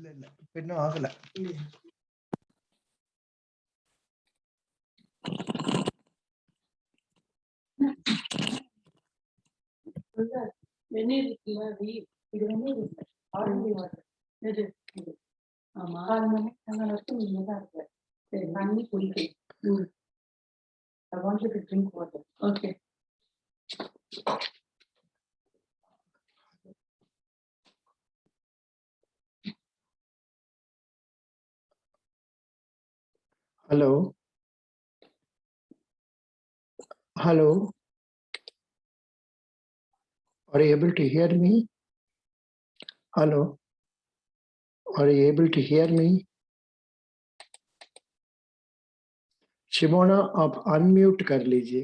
இல்ல இன்னும் ஆகல. வெந்நீர் இருக்குல்ல இது வெந்நீர் இல்லை ஆர்டினரி வாட்டர் இது இது ஆமா 4 மணி நேரம் நீங்க தான் இருக்கு சரி தண்ணி குடிக்கணும் I want you to drink water. Okay. Hello. Hello. Are you able to hear me? Hello. Are you able to hear me? Simona आप अनम्यूट कर लीजिए.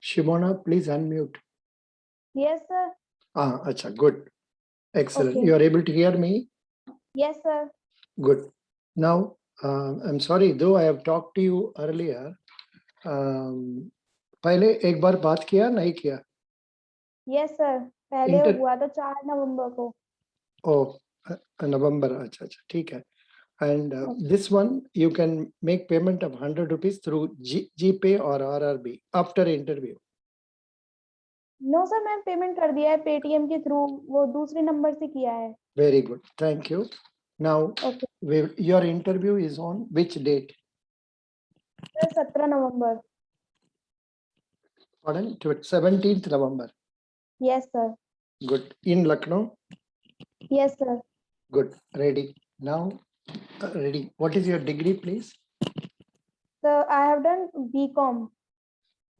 Shimona, please unmute. Yes, sir. Acha, good. Excellent. Okay. You are able to hear me? Yes, sir. Good. Now, I'm sorry, though I have talked to you earlier. पहले एक बार बात किया नहीं किया? Yes, sir. पहले हुआ था 4 नवंबर को. Oh, November. अच्छा, ठीक है. And this one, you can make payment of 100 rupees through GPay or RRB after interview. No, sir, मैं पेमेंट कर दिया है पेटीएम के थ्रू. वो दूसरे नंबर से किया है. Very good. Thank you. Now, okay. Your interview is on which date? Sir, 17 November. Pardon? 17th November. Yes, sir. Good. In Lucknow? Yes, sir. Good. Ready. Now, ready. What is your degree, please? Sir, I have done BCom.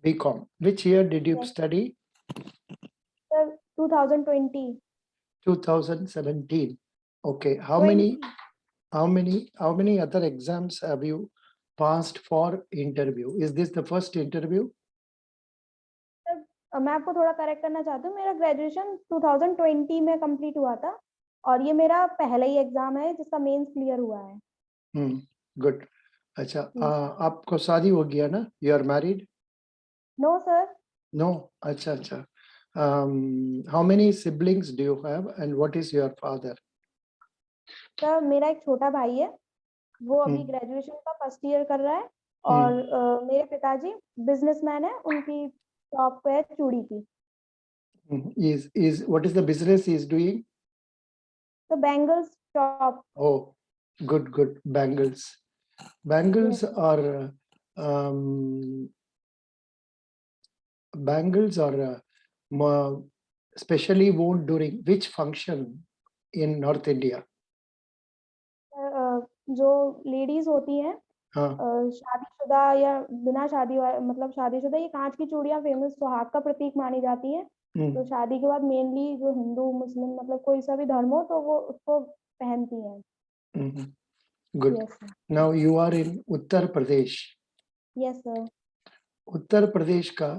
BCom. Which year did you study? Sir, 2020. 2017. Okay. How 20. many other exams have you passed for interview? Is this the first interview? Sir, मैं आपको थोड़ा correct करना चाहती हूँ. मेरा graduation 2020 में complete हुआ था और ये मेरा पहला ही एग्जाम है जिसका मेंस क्लियर हुआ है. गुड. अच्छा, आपको शादी हो गया ना? You are married? No sir. No. अच्छा. How many siblings do you have and what is your father? Sir, मेरा एक छोटा भाई है. वो अभी ग्रेजुएशन का फर्स्ट ईयर कर रहा है और मेरे पिताजी बिजनेसमैन है. उनकी शॉप है चूड़ी की. What is the business he is doing? The bangles shop. Oh, good. Bangles. Bangles Yes. are specially worn during which function in North India? जो लेडीज होती हैं शादीशुदा या बिना शादी मतलब शादीशुदा, ये कांच की चूड़ियां फेमस सुहाग का प्रतीक मानी जाती हैं. तो शादी के बाद मेनली जो हिंदू मुस्लिम मतलब कोई सा भी धर्म हो तो वो उसको पहनती हैं. Good. Yes, sir. Now you are in Uttar Pradesh. Yes, sir. Uttar Pradesh का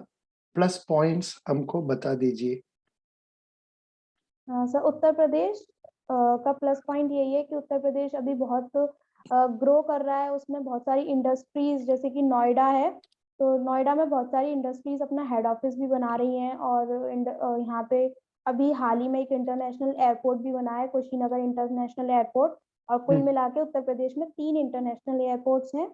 प्लस पॉइंट्स हमको बता दीजिए. हाँ सर, उत्तर प्रदेश का प्लस पॉइंट यही है कि उत्तर प्रदेश अभी बहुत ग्रो कर रहा है. उसमें बहुत सारी इंडस्ट्रीज जैसे कि नोएडा है, तो नोएडा में बहुत सारी इंडस्ट्रीज अपना हेड ऑफिस भी बना रही हैं. और यहाँ पे अभी हाल ही में एक इंटरनेशनल एयरपोर्ट भी बना है, कुशीनगर इंटरनेशनल एयरपोर्ट. और कुल मिला के उत्तर प्रदेश में 3 इंटरनेशनल एयरपोर्ट्स हैं.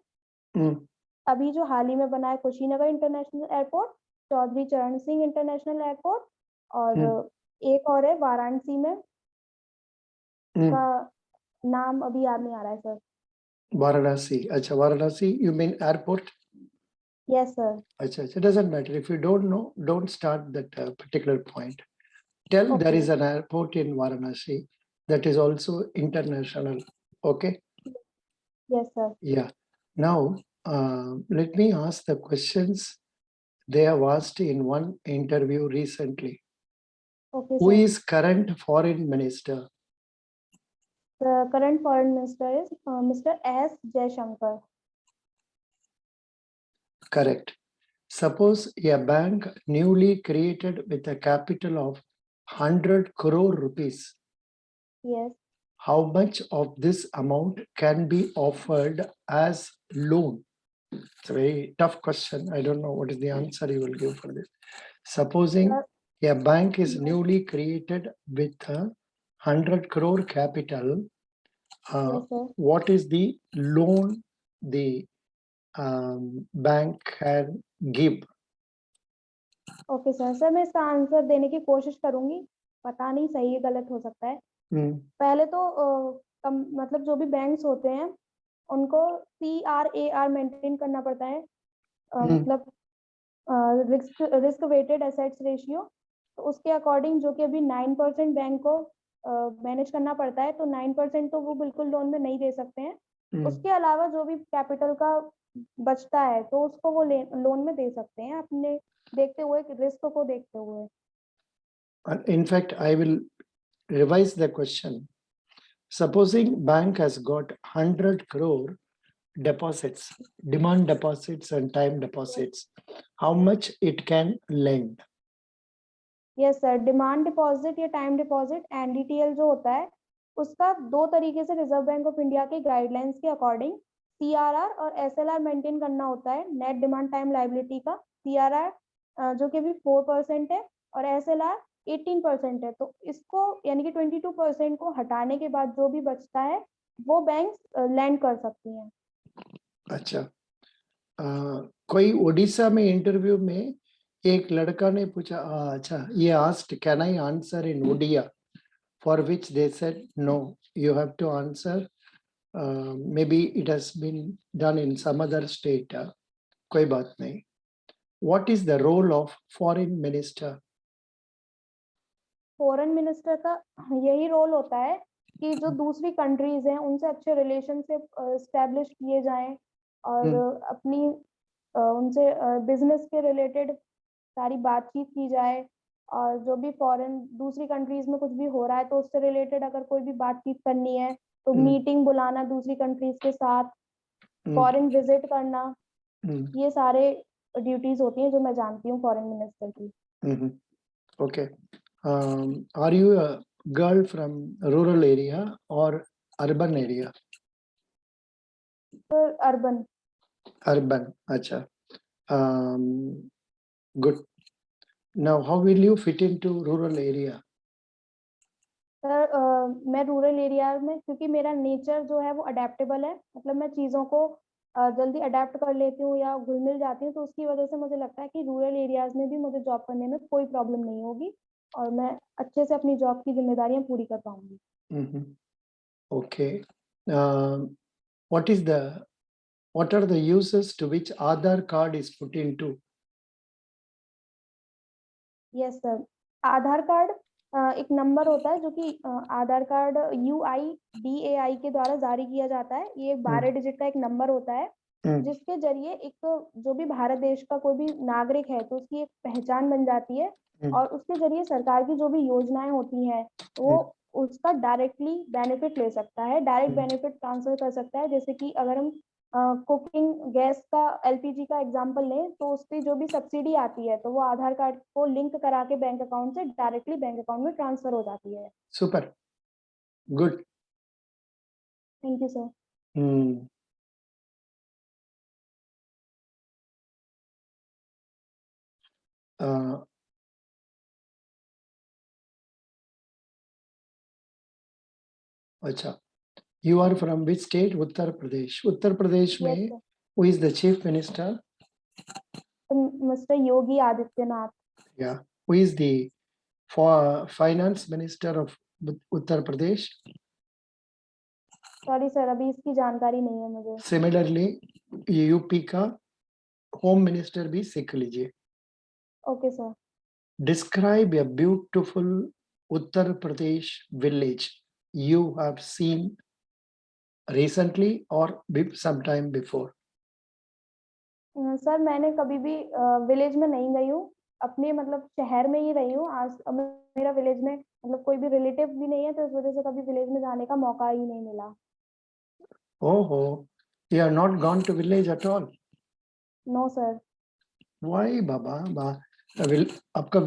अभी जो हाल ही में बना है कुशीनगर इंटरनेशनल एयरपोर्ट, चौधरी चरण सिंह इंटरनेशनल एयरपोर्ट और एक और है वाराणसी में. का नाम अभी याद नहीं आ रहा है सर. वाराणसी. अच्छा, Varanasi. You mean airport? Yes, sir. अच्छा. It doesn't matter. If you don't know, don't start that particular point. Tell there is an airport in Varanasi that is also international. Okay? Yes, sir. Yeah. Now, let me ask the questions they have asked in one interview recently. Okay, Who sir. is current foreign minister? The current foreign minister is Mr. S. Jaishankar. Correct. Suppose a bank newly created with a capital of 100 crore rupees. Yes. How much of this amount can be offered as loan? It's a very tough question. I don't know what is the answer you will give for this. Supposing A bank is newly created with a 100 crore capital. Yes, sir. What is the loan the bank can give? Okay sir. Sir मैं इसका answer देने की कोशिश करूंगी, पता नहीं सही है गलत हो सकता है। पहले तो मतलब जो भी बैंक्स होते हैं उनको CRAR मेंटेन करना पड़ता है, मतलब रिस्क वेटेड एसेट्स रेशियो। तो उसके अकॉर्डिंग जो कि अभी 9% बैंक को मैनेज करना पड़ता है, तो 9% तो वो बिल्कुल लोन में नहीं दे सकते हैं। उसके अलावा जो भी कैपिटल का बचता है तो उसको वो लोन में दे सकते हैं, अपने देखते हुए, रिस्क को देखते हुए। In fact, I will revise the question. Supposing bank has got 100 crore deposits, demand deposits and time deposits, how much it can lend? Yes sir, demand deposit या टाइम डिपॉजिट NDTL जो होता है उसका दो तरीके से रिजर्व बैंक ऑफ इंडिया के guidelines के अकॉर्डिंग CRR और SLR मेंटेन करना होता है। नेट डिमांड टाइम लायबिलिटी का CRR जो कि अभी 4% है और SLR 18% है। तो इसको यानी कि 22% को हटाने के बाद जो भी बचता है वो बैंक लैंड कर सकती हैं। अच्छा, कोई ओडिशा में इंटरव्यू में एक लड़का ने पूछा, अच्छा ये asked can I answer in Odia, for which they said no, you have to answer, maybe it has been done in some other state, कोई बात नहीं। What is the role of foreign minister? Foreign minister का यही role होता है कि जो दूसरी कंट्रीज हैं उनसे अच्छे रिलेशनशिप एस्टेब्लिश किए जाएं और अपनी उनसे बिजनेस के रिलेटेड सारी बातचीत की जाए, और जो भी फॉरेन दूसरी कंट्रीज में कुछ भी हो रहा है तो उससे रिलेटेड अगर कोई भी बातचीत करनी है तो मीटिंग बुलाना दूसरी कंट्रीज के साथ, फॉरेन विजिट करना, ये सारे ड्यूटीज होती हैं जो मैं जानती हूँ फॉरेन मिनिस्टर की। Okay. Are you a girl from rural area or urban area? Urban. Urban. Acha. Good. Now, how will you fit into rural area? Sir मैं रूरल एरिया में, क्योंकि मेरा नेचर जो है वो अडेप्टेबल है, मतलब मैं चीज़ों को जल्दी अडेप्ट कर लेती हूँ या घुल मिल जाती हूँ, तो उसकी वजह से मुझे लगता है कि रूरल एरियाज में भी मुझे जॉब करने में कोई प्रॉब्लम नहीं होगी और मैं अच्छे से अपनी जॉब की जिम्मेदारियां पूरी कर पाऊंगी। Okay. What are the uses to which Aadhaar card is put into? Yes sir, Aadhaar card एक नंबर होता है जो कि आधार कार्ड UIDAI के द्वारा जारी किया जाता है। ये 12 डिजिट का एक नंबर होता है जिसके जरिए एक जो भी भारत देश का कोई भी नागरिक है तो उसकी एक पहचान बन जाती है और उसके जरिए सरकार की जो भी योजनाएं होती हैं वो उसका डायरेक्टली बेनिफिट ले सकता है, डायरेक्ट बेनिफिट ट्रांसफर कर सकता है। जैसे कि अगर हम कुकिंग गैस का LPG का एग्जांपल लें तो उसकी जो भी सब्सिडी आती है तो वो आधार कार्ड को लिंक करा के बैंक अकाउंट से डायरेक्टली बैंक अकाउंट में ट्रांसफर हो जाती है। Super. Good. Thank you sir. अच्छा, you are from which state? Uttar Pradesh. Uttar Pradesh Yes, में sir. who is the chief minister? Mister Yogi Adityanath. Yeah. Who is the finance minister of Uttar Pradesh? Sorry sir, अभी इसकी जानकारी नहीं है मुझे। Similarly, UP का home minister भी सीख लीजिए। Okay sir. Describe a beautiful Uttar Pradesh village you have seen recently or sometime before. Sir मैंने कभी भी विलेज में नहीं गई हूँ, अपने मतलब शहर में ही रही हूँ। आज मेरा विलेज में मतलब कोई भी रिलेटिव भी नहीं है तो इस वजह से कभी विलेज में जाने का मौका ही नहीं मिला। Oh, you have not gone to village at all? No sir. Why बाबा? आपका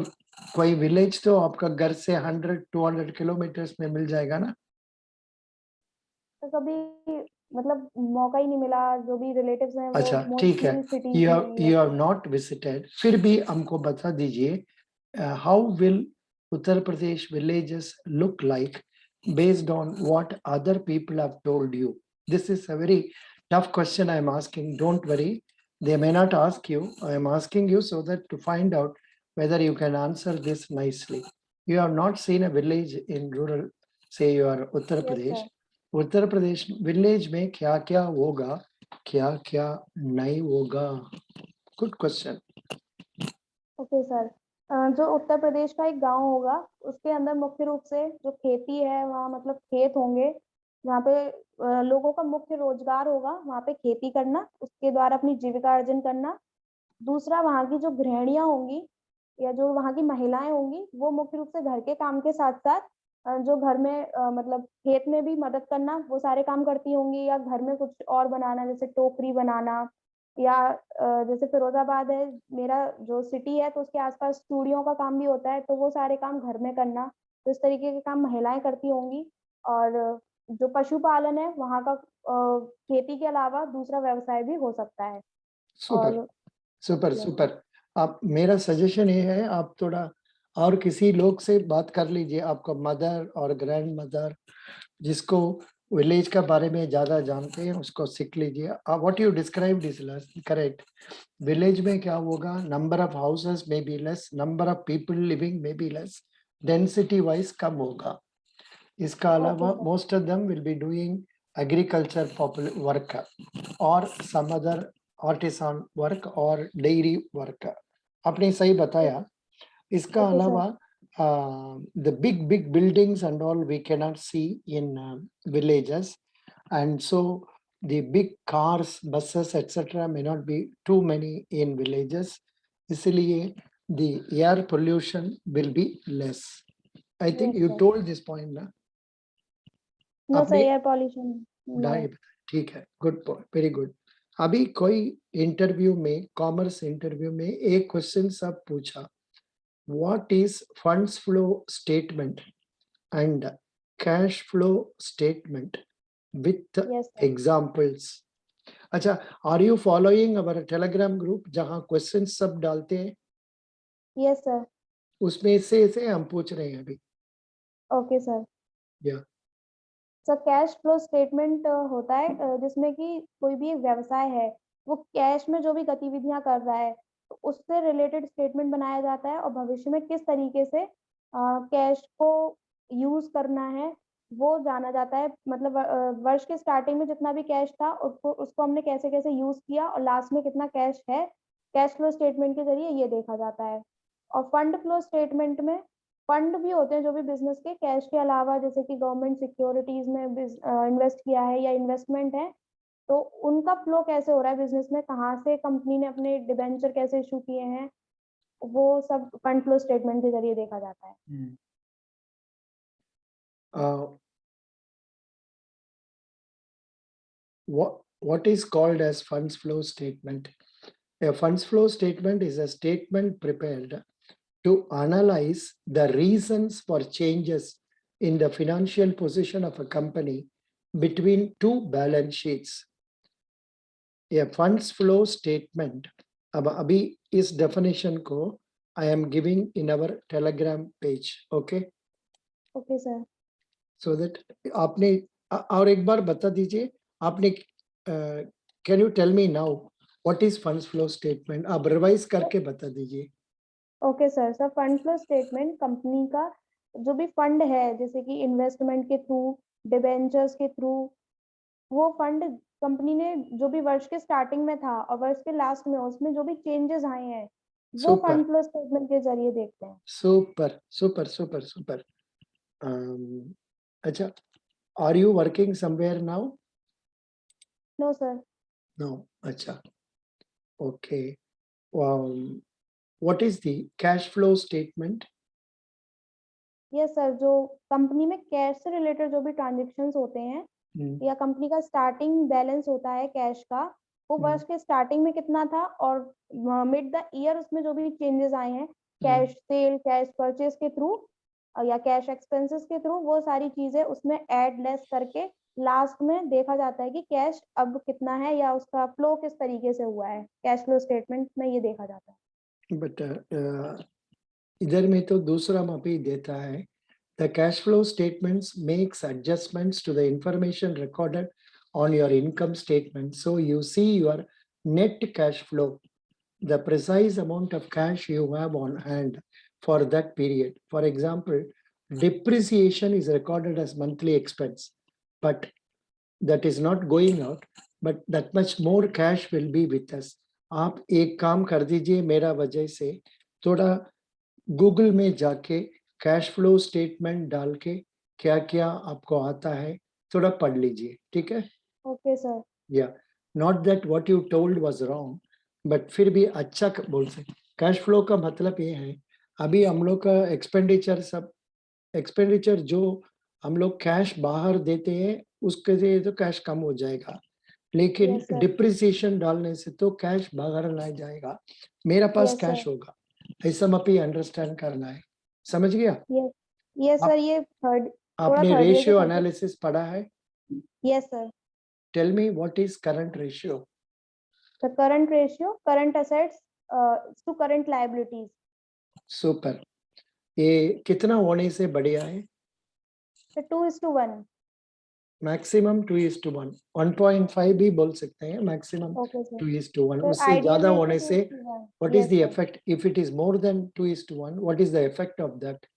कोई विलेज तो आपका घर से 100-200 किलोमीटर्स में मिल जाएगा ना? तो कभी मतलब मौका ही नहीं मिला, जो भी रिलेटिव्स हैं वो अच्छा ठीक है, मोस्टली सिटीज में ही you है। have not visited, फिर भी हमको बता दीजिए how will Uttar Pradesh villages look like based on what other people have told you? This is a very tough question I'm asking. Don't worry. They may not ask you. I am asking you so that to find out whether you can answer this nicely. You have not seen a village in rural, say you are Uttar Yes, Pradesh. sir. Uttar Pradesh village में क्या क्या होगा, क्या क्या नहीं होगा? Good question. Okay sir. जो उत्तर प्रदेश का एक गांव होगा उसके अंदर मुख्य रूप से जो खेती है वहाँ मतलब खेत होंगे जहाँ पे लोगों का मुख्य रोजगार होगा वहाँ पे खेती करना, उसके द्वारा अपनी जीविका अर्जन करना। दूसरा वहाँ की जो गृहिणियां होंगी या जो वहाँ की महिलाएं होंगी वो मुख्य रूप से घर के काम के साथ साथ जो घर में मतलब खेत में भी मदद करना वो सारे काम करती होंगी, या घर में कुछ और बनाना जैसे टोकरी बनाना, या जैसे फिरोजाबाद है मेरा जो सिटी है तो उसके आसपास चूड़ियों का काम भी होता है तो वो सारे काम घर में करना। तो इस तरीके के काम महिलाएं करती होंगी। और जो पशुपालन है वहाँ का खेती के अलावा दूसरा व्यवसाय भी हो सकता है। सुपर और सुपर Yes. सुपर. आप, मेरा सजेशन ये है आप थोड़ा और किसी लोग से बात कर लीजिए, आपका मदर और ग्रैंड मदर जिसको विलेज का बारे में ज्यादा जानते हैं उसको सीख लीजिए. What you described is correct. Village में क्या होगा, नंबर ऑफ हाउसेस में be less, number of people living में बी लेस, डेंसिटी वाइज कम होगा. इसका अलावा sir. Most of them will be doing agriculture work और सम अदर आर्टिसान वर्क और डेयरी वर्क. आपने सही बताया. इसका Okay, sir. अलावा the big buildings and all we cannot see in villages, and so the big cars, buses, etc. may not be too many in villages. इसलिए the air pollution will be less. I think Yes, you sir. told this point ना. No, sir, आपने air pollution. No. Die, ठीक है. Good point, very good. अभी कोई interview में, commerce interview में एक क्वेश्चन सब पूछा, what is funds flow statement and cash flow statement with Yes, sir. examples. अच्छा, are you following our telegram group जहां questions सब डालते हैं? Yes, sir. उसमें से हम पूछ रहे हैं अभी. Okay, sir. Yeah. Sir cash flow statement होता है जिसमें कि कोई भी एक व्यवसाय है वो कैश में जो भी गतिविधियां कर रहा है तो उससे रिलेटेड स्टेटमेंट बनाया जाता है और भविष्य में किस तरीके से कैश को यूज करना है वो जाना जाता है। मतलब वर्ष के स्टार्टिंग में जितना भी कैश था उसको उसको हमने कैसे कैसे यूज किया और लास्ट में कितना कैश है, कैश फ्लो स्टेटमेंट के जरिए ये देखा जाता है। और फंड फ्लो स्टेटमेंट में फंड भी होते हैं जो भी बिजनेस के कैश के अलावा जैसे कि गवर्नमेंट सिक्योरिटीज में इन्वेस्ट किया है या इन्वेस्टमेंट है तो उनका फ्लो कैसे हो रहा है बिजनेस में, कहाँ से कंपनी ने अपने डिबेंचर कैसे इशू किए हैं, वो सब फंड फ्लो स्टेटमेंट के जरिए देखा जाता है। What is called as funds flow statement? A funds flow statement is a statement prepared to analyze the reasons for changes in the financial position of a company between two balance sheets. A funds flow statement, अब अभी इस definition को I am giving in our Telegram page, okay? Okay sir. So that आपने और एक बार बता दीजिए आपने, can you tell me now what is funds flow statement? आप रिवाइज करके बता दीजिए. Okay sir. Sir fund flow statement company का जो भी फंड है जैसे कि इन्वेस्टमेंट के थ्रू, डिबेंचर्स के थ्रू, वो फंड कंपनी ने जो भी वर्ष के स्टार्टिंग में था और वर्ष के लास्ट में उसमें जो भी चेंजेस आए हैं वो Super. फंड फ्लो स्टेटमेंट के जरिए देखते हैं। Super, super, super, super. अच्छा, are you working somewhere now? No sir. No. अच्छा, okay. What is the cash flow statement? Yes sir, जो कंपनी में कैश से रिलेटेड जो भी ट्रांजेक्शंस होते हैं या कंपनी का स्टार्टिंग बैलेंस होता है कैश का, वो वर्ष के स्टार्टिंग में कितना था और मिड द ईयर उसमें जो भी चेंजेस आए हैं कैश सेल, कैश परचेज के थ्रू या कैश एक्सपेंसेस के थ्रू, वो सारी चीजें उसमें ऐड लेस करके लास्ट में देखा जाता है कि कैश अब कितना है या उसका फ्लो किस तरीके से हुआ है। कैश फ्लो स्टेटमेंट में ये देखा जाता है। But इधर में तो दूसरा मापी देता है, the cash flow statements makes adjustments to the information recorded on your income statement, so you see your net cash flow, the precise amount of cash you have on hand for that period. For example, depreciation is recorded as monthly expense, but that is not going out, but that much more cash will be with us. आप एक काम कर दीजिए मेरा वजह से, थोड़ा Google में जाके कैश फ्लो स्टेटमेंट डाल के क्या क्या आपको आता है थोड़ा पढ़ लीजिए, ठीक है? Okay sir. या not that what you told was wrong, but फिर भी अच्छा बोल सकते। कैश फ्लो का मतलब ये है, अभी हम लोग का एक्सपेंडिचर सब एक्सपेंडिचर जो हम लोग कैश बाहर देते हैं उसके लिए तो कैश कम हो जाएगा, लेकिन Yes, sir. डिप्रिसिएशन डालने से तो कैश बाहर नहीं जाएगा, मेरा पास Yes, कैश sir. होगा, ऐसा मपी अंडरस्टैंड करना है, समझ गया? Yes. Yes, आप- sir. ये थर्ड आपने थर्ड ईयर रेशियो के एनालिसिस पढ़ा है? Yes, sir. Tell me what is current ratio? The current ratio, current assets to current liabilities. Super. ये कितना होने से बढ़िया है? So 2:1. मैक्सिमम 2:1, 1.5 भी बोल सकते हैं, मैक्सिमम Okay, sir. 2:1, So उससे ideal ज्यादा ratio होने से 2:1. what Yes, is the sir. effect? If it is more than 2:1, what is the effect of that?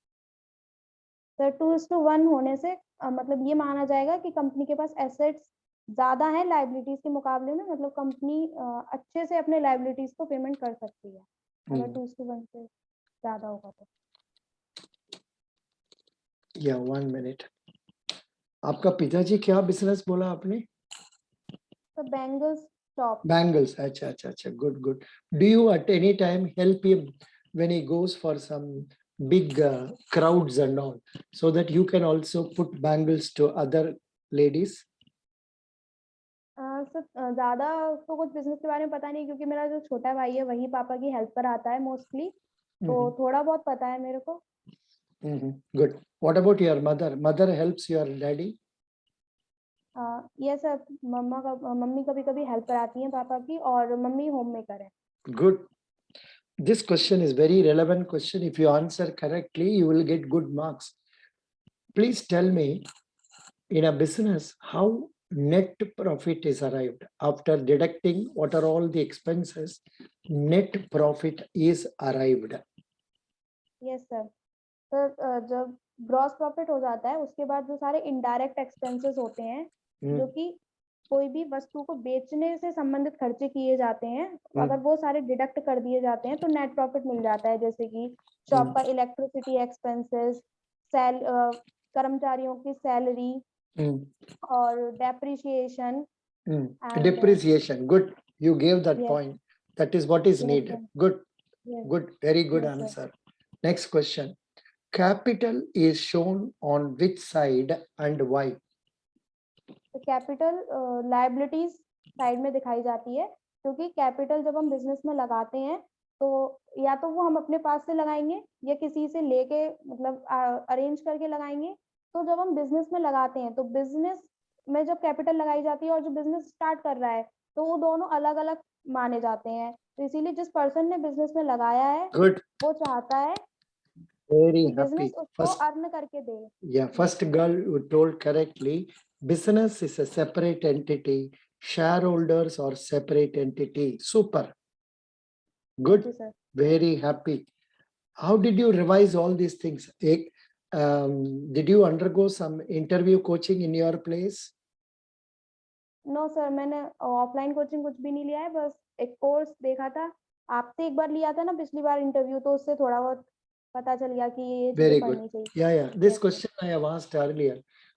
Sir 2:1 होने से मतलब ये माना जाएगा कि कंपनी के पास एसेट्स ज्यादा है लाइबिलिटीज के मुकाबले में, मतलब कंपनी अच्छे से अपने लाइबिलिटीज को पेमेंट कर सकती है अगर 2:1 से ज्यादा होगा तो। या 1 मिनट, आपका पिताजी क्या बिजनेस बोला आपने? तो बैंगल्स शॉप। Bangles, अच्छा अच्छा अच्छा, good good. Do you at any time help him when he goes for some big crowds and all, so that you can also put bangles to other ladies? Sir ज्यादा तो कुछ business के बारे में पता नहीं, क्योंकि मेरा जो छोटा भाई है वही पापा की हेल्प पर आता है मोस्टली, तो थोड़ा बहुत पता है मेरे को। Good. What about your mother? Mother helps your daddy? ये सर मम्मी कभी कभी हेल्प कराती हैं पापा की, और मम्मी होम मेकर है। Good. This question is very relevant question. If you answer correctly, you will get good marks. Please tell me, in a business, how net profit is arrived after deducting what are all the expenses, net profit is arrived. Yes sir. Sir जब gross profit हो जाता है उसके बाद जो सारे indirect expenses होते हैं, जो कि कोई भी वस्तु को बेचने से संबंधित खर्चे किए जाते हैं, अगर वो सारे डिडक्ट कर दिए जाते हैं तो नेट प्रॉफिट मिल जाता है। जैसे कि शॉप का इलेक्ट्रिसिटी एक्सपेंसेस, कर्मचारियों की सैलरी और depreciation. Depreciation, good, you gave that Yes. point, that is what is Yes, needed. sir. Good, Yes. good, very good Yes, sir. answer. Next question, capital is shown on which side and why? तो capital liabilities side में दिखाई जाती है, क्योंकि capital जब हम business में लगाते हैं तो या तो वो हम अपने पास से लगाएंगे या किसी से लेके मतलब अरेंज करके लगाएंगे। तो जब हम बिजनेस में लगाते हैं तो बिजनेस में जब कैपिटल लगाई जाती है और जो बिजनेस स्टार्ट कर रहा है तो वो दोनों अलग अलग माने जाते हैं। तो इसीलिए जिस पर्सन ने बिजनेस में लगाया है Good, वो चाहता है very कि happy. बिजनेस उसको First, अर्न करके दे। yeah, first girl you told correctly, business is a separate entity, shareholders are separate entity. Super, good, Thank you, sir. very happy. How did you revise all these things? Did you undergo some interview coaching in your place? No sir, मैंने offline coaching कुछ भी नहीं लिया है, बस एक course देखा था। आपसे एक बार लिया था ना पिछली बार इंटरव्यू, तो उससे थोड़ा बहुत पता चल गया कि ये चीजें Very पढ़नी good. चाहिए। Yeah. This Yes, sir. question I have asked earlier.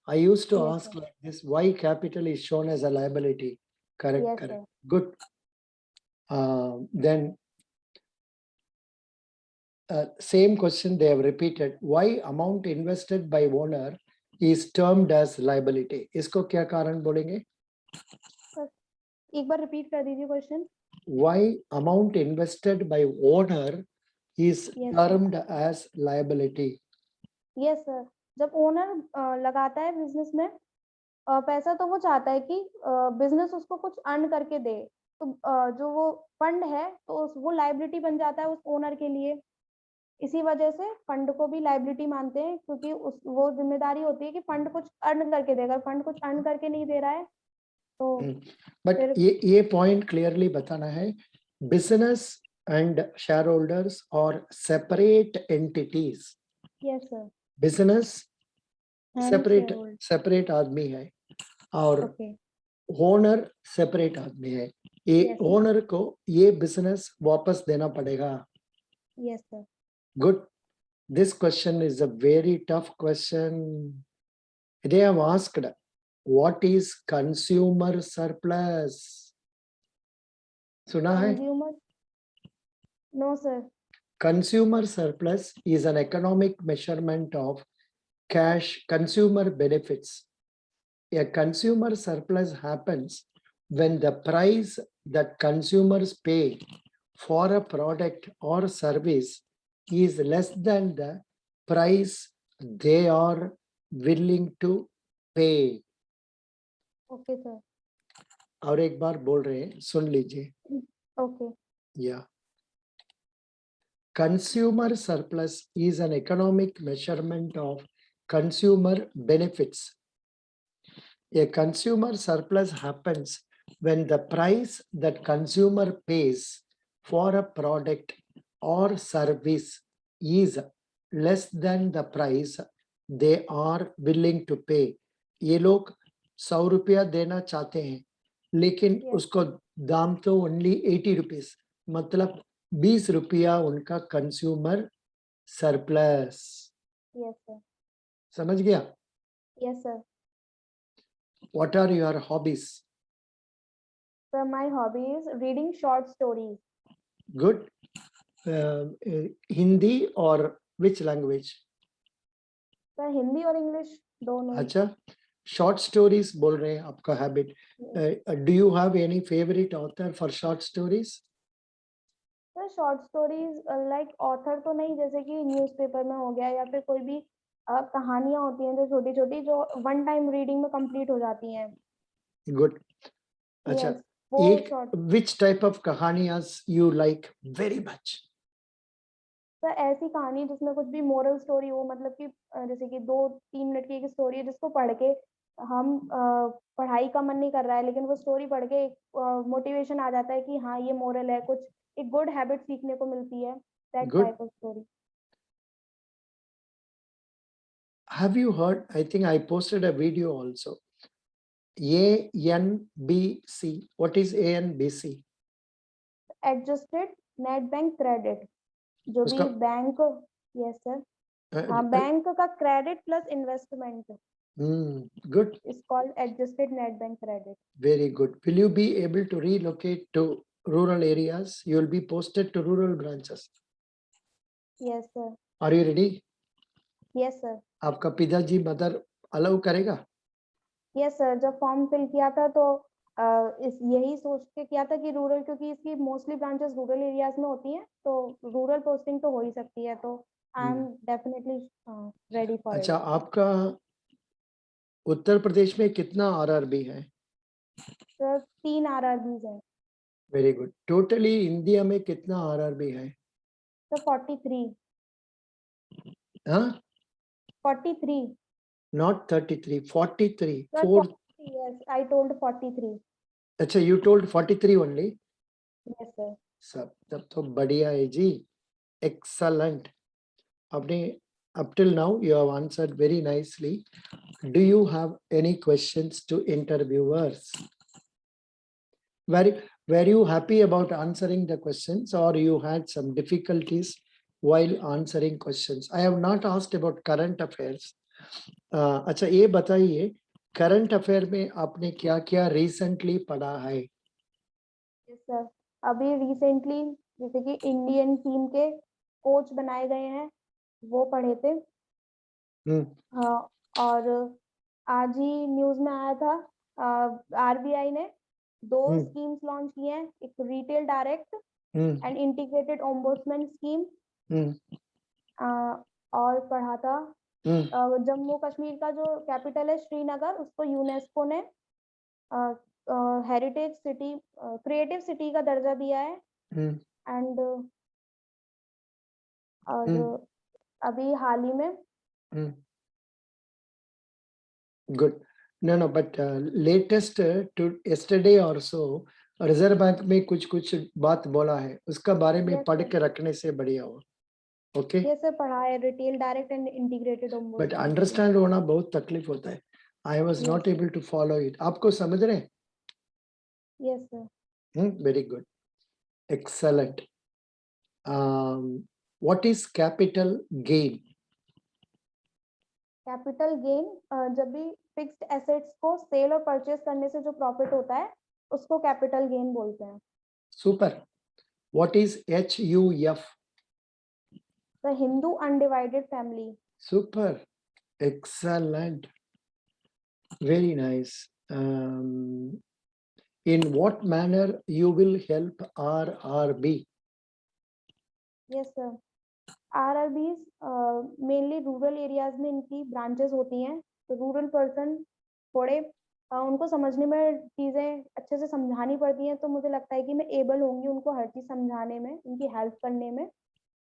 I used to Yes, ask sir. like this: why capital is shown as a liability? Correct, Yes, correct. sir. Good. Then same question they have repeated. Why amount invested by owner is termed as liability? इसको क्या कारण बोलेंगे? एक बार repeat कर दीजिए question. Why amount invested by owner is Yes, termed as liability? Yes sir, जब owner लगाता है बिजनेस में पैसा, तो वो चाहता है कि बिजनेस उसको कुछ अर्न करके दे। तो जो वो फंड है तो वो लायबिलिटी बन जाता है उस ओनर के लिए। इसी वजह से फंड को भी लायबिलिटी मानते हैं, क्योंकि उस वो जिम्मेदारी होती है कि फंड कुछ अर्न करके देगा, फंड कुछ अर्न करके नहीं दे रहा है तो बट फिर ये पॉइंट क्लियरली बताना है, बिजनेस एंड शेयर होल्डर्स और separate entities. Yes sir, business and separate share separate आदमी है और ओके, ओनर सेपरेट आदमी है। ये Yes, sir. ओनर को ये बिजनेस वापस देना पड़ेगा। Yes sir. Good. This question is a very tough question. They have asked, what is consumer surplus? सुना है? Consumer, no sir. Consumer surplus is an economic measurement of cash consumer benefits. A consumer surplus happens when the price that consumers pay for a product or service is less than the price they are willing to pay. Okay sir, और एक बार बोल रहे हैं, सुन लीजिए। Okay, Yeah. Consumer surplus is an economic measurement of consumer benefits. A consumer surplus happens when the price that consumer pays for a product or service is less than the price they are willing to pay. ये लोग 100 रुपया देना चाहते हैं, लेकिन Yes. उसको दाम तो ओनली 80 रुपीस, मतलब 20 रुपया उनका कंज्यूमर सरप्लस। यस सर, समझ गया? Yes sir. What are your hobbies? Sir my hobby is reading short stories. Good. Hindi or which language? Sir Hindi और इंग्लिश दोनों। अच्छा, short stories बोल रहे हैं आपका habit. Do you have any favorite author for short stories? Sir short stories like author तो नहीं, जैसे कि न्यूज़पेपर में हो गया या फिर कोई भी कहानियां होती हैं जो छोटी छोटी, जो वन टाइम रीडिंग में कंप्लीट हो जाती हैं। Good. अच्छा, यस, वो एक शॉर्ट। which type of कहानियां you like very much? Sir ऐसी कहानी जिसमें कुछ भी मोरल स्टोरी हो, मतलब कि जैसे कि 2-3 मिनट की एक स्टोरी है जिसको पढ़ के हम पढ़ाई का मन नहीं कर रहा है, लेकिन वो स्टोरी पढ़ के एक मोटिवेशन आ जाता है कि हाँ ये मोरल है, कुछ एक गुड हैबिट सीखने को मिलती है, that Good. Type of story. Have you heard? I think I posted a video also. ANBC. What is ANBC? Adjusted net bank credit, जो भी उसका बैंक। यस सर, हाँ बैंक का credit plus investment good. Is called adjusted net bank credit. Very good. Will you be able to relocate to rural areas? You will be posted to rural branches. Yes sir, Are you ready? Yes sir, आपका पिताजी mother allow करेगा? Yes sir. जब form fill किया था तो इस यही सोच के किया था कि रूरल, क्योंकि इसकी मोस्टली ब्रांचेस रूरल एरियाज में होती हैं, तो रूरल पोस्टिंग तो हो ही सकती है, तो I am definitely ready for अच्छा, इट। आपका उत्तर प्रदेश में कितना आरआरबी है? सर 3 आरआरबीज हैं। Very good. टोटली इंडिया में कितना आरआरबी है? सर 43। हाँ, 43। not 33, 43. Sir 4. 40, yes I told 43। अच्छा, you told 43 only. Yes sir. सब तब तो बढ़िया है जी। Excellent. आपने up till now you have answered very nicely. Do you have any questions to interviewers? Were you happy about answering the questions, or you had some difficulties while answering questions? I have not asked about current affairs. अच्छा, ये बताइए, current affair में आपने क्या क्या recently पढ़ा है? Yes sir, अभी रिसेंटली जैसे कि इंडियन टीम के कोच बनाए गए हैं, वो पढ़े थे। हाँ, और आज ही न्यूज में आया था, आरबीआई ने 2 स्कीम्स लॉन्च की हैं, एक retail direct and integrated ombudsman scheme. और पढ़ा था जम्मू कश्मीर का जो कैपिटल है श्रीनगर, उसको यूनेस्को ने हेरिटेज सिटी, क्रिएटिव सिटी का दर्जा दिया है। एंड और अभी हाल ही में Good. No, but latest to yesterday or so, reserve bank में कुछ कुछ बात बोला है, उसका बारे में Yes, पढ़ sir. के रखने से बढ़िया हो. ओके, ये सब पढ़ा है, retail direct and integrated but understand होना बहुत तकलीफ होता है. I was Yes. Not able to follow it. आपको समझ रहे हैं? Yes sir. Very good, excellent. What is capital gain? Capital gain जब भी फिक्स्ड एसेट्स को सेल और परचेज करने से जो प्रॉफिट होता है उसको कैपिटल गेन बोलते हैं. Super. What is HUF? The Hindu undivided family. Super, excellent, very nice. In what manner you will help RRB? Yes sir. RRBs mainly rural areas में इनकी ब्रांचेस होती हैं, तो रूरल पर्सन थोड़े उनको समझने में चीज़ें अच्छे से समझानी पड़ती हैं, तो मुझे लगता है कि मैं एबल होंगी उनको हर चीज़ समझाने में, उनकी हेल्प करने में.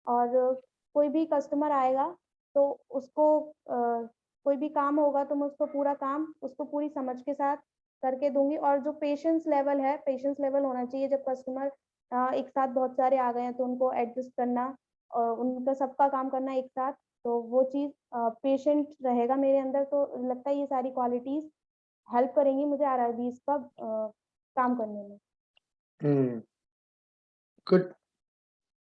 और कोई भी कस्टमर आएगा तो उसको कोई भी काम होगा तो मैं उसको पूरा काम उसको पूरी समझ के साथ करके दूंगी. और जो पेशेंस लेवल होना चाहिए जब कस्टमर एक साथ बहुत सारे आ गए हैं तो उनको एडजस्ट करना और उनका सबका काम करना एक साथ, तो वो चीज़ पेशेंट रहेगा मेरे अंदर. तो लगता है ये सारी क्वालिटीज हेल्प करेंगी मुझे RRBs का काम करने में. Good,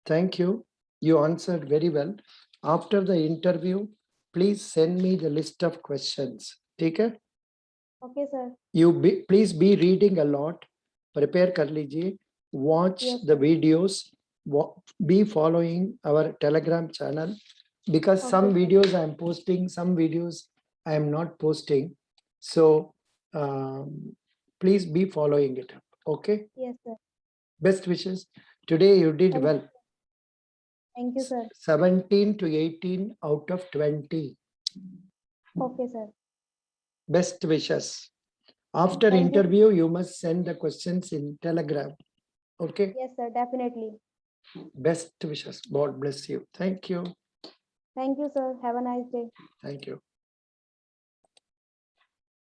thank you. You answered very well. After the interview, please send me the list of questions. ठीक है? Okay sir. Please be reading a lot. Prepare कर लीजिए. Watch Yes, the videos. Be following our Telegram channel, because some Okay, sir. videos I am posting, some videos I am not posting. So please be following it up. Okay. Yes, sir. Best wishes. Today you did Thank well. Thank you, sir. 17 to 18 out of 20. Okay, sir. Best wishes. After Thank you. interview, you must send the questions in Telegram. Okay. Yes, sir. Definitely. Best wishes. God bless you. Thank you. Thank you, sir. Have a nice day. Thank you.